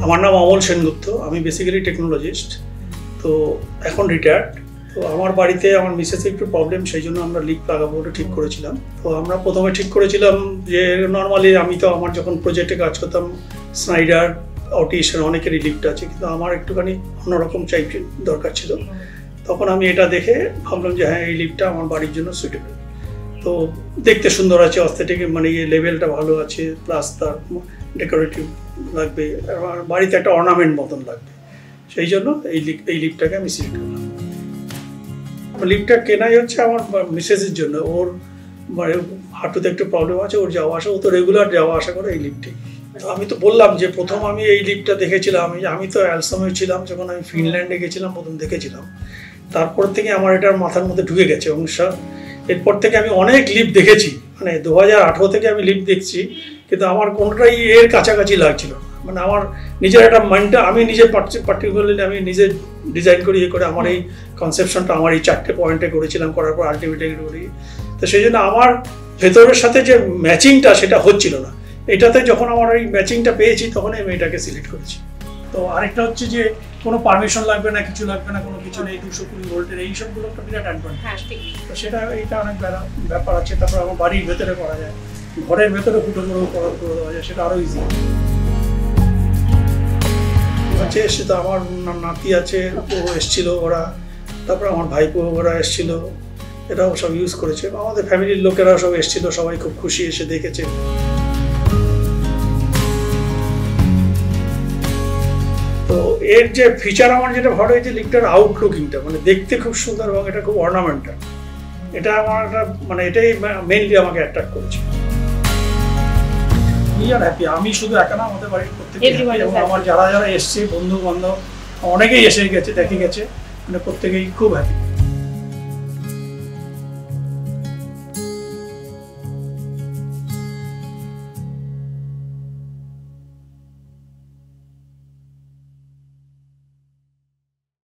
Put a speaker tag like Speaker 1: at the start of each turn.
Speaker 1: আমার নাম অমল সেনগুপ্ত। আমি বেসিক্যালি টেকনোলজিস্ট, তো এখন রিটায়ার্ড। তো আমার বাড়িতে আমার মিসেসের একটু প্রবলেম, সেই জন্য আমরা লিফট লাগাবো ওটা ঠিক করেছিলাম। তো আমরা প্রথমে ঠিক করেছিলাম যে নর্মালি আমি তো আমার যখন প্রজেক্টে কাজ করতাম স্নাইডার অটিশন অনেকেরই লিফট আছে, কিন্তু আমার একটুখানি অন্যরকম দরকার ছিল। তখন আমি এটা দেখে ভাবলাম যে হ্যাঁ এই লিফটটা আমার বাড়ির জন্য সুইটেবল। তো দেখতে সুন্দর আছে, অস্থেটিক মানে লেভেলটা ভালো আছে, প্লাস তার ডেকোরেটিভ লাগবে, বাড়িতে একটা অর্নামেন্ট মতন লাগবে, সেই জন্য এই লিফটটাকে আমি সিলেক্ট করলাম। লিফটটা কেনাই হচ্ছে আমার মিসেসের জন্য। ওর মানে হাঁটুতে একটু প্রবলেম আছে, ওর যাওয়া আসা, ও তো রেগুলার যাওয়া আসা করে এই লিফটে। আমি তো বললাম যে প্রথম আমি এই লিফটটা দেখেছিলাম, আমি তো অ্যালসমে ছিলাম যখন আমি ফিনল্যান্ডে গেছিলাম, প্রথম দেখেছিলাম। তারপর থেকে আমার এটার মাথার মধ্যে ঢুকে গেছে এবং এরপর থেকে আমি অনেক লিফট দেখেছি, মানে 2018 থেকে আমি লিফট দেখছি, কিন্তু আমার কোনোটাই এর কাছাকাছি লাগছিল। মানে আমার নিজের একটা মাইন্ডটা আমি নিজে পার্টিকুলারলি আমি নিজে ডিজাইন করি করে আমার এই কনসেপশনটা আমার এই 4টে পয়েন্টে করেছিলাম, করার পর আলটিমেটলি করি। তো সেই জন্য আমার ভেতরের সাথে যে ম্যাচিংটা সেটা হচ্ছিল না। এটাতে যখন আমার এই ম্যাচিংটা পেয়েছি তখন আমি এটাকে সিলেক্ট করেছি। তো আরেকটা হচ্ছে যে কোনো পারমিশন লাগবে না, কিছু লাগবে না, কোনো কিছু নেই, 220 ভোল্টের এই সবগুলো একটা বিরাট অ্যাডভান্টেজ। তো সেটা এইটা অনেক ব্যাপার আছে। তারপর আমার বাড়ির ভেতরে করা যায়, ঘরের ভেতরে ফুটো করে দেওয়া যায়, সেটা আরও ইজি আছে। সেটা আমার নাতি আছে, ও এসছিল ওরা, তারপর আমার ভাইপো ওরা এসছিল, এরাও সব ইউজ করেছে, আমাদের ফ্যামিলির লোকেরাও সব এসছিল, সবাই খুব খুশি এসে দেখেছে। তো এর যে ফিচার আমার যেটা ভালো হয়েছে লিফটটার আউটলুকিংটা, মানে দেখতে খুব সুন্দর এবং এটা খুব অর্নামেন্টাল, এটা আমার একটা মানে এটাই মেইনলি আমাকে অ্যাট্রাক্ট করেছে। হ্যাপি আমি শুধু একা না, আমাদের বাড়ির প্রত্যেকেই, এবং আমার যারা যারা এসছে বন্ধু বান্ধব অনেকেই এসে গেছে, দেখে গেছে, মানে প্রত্যেকেই খুব হ্যাপি।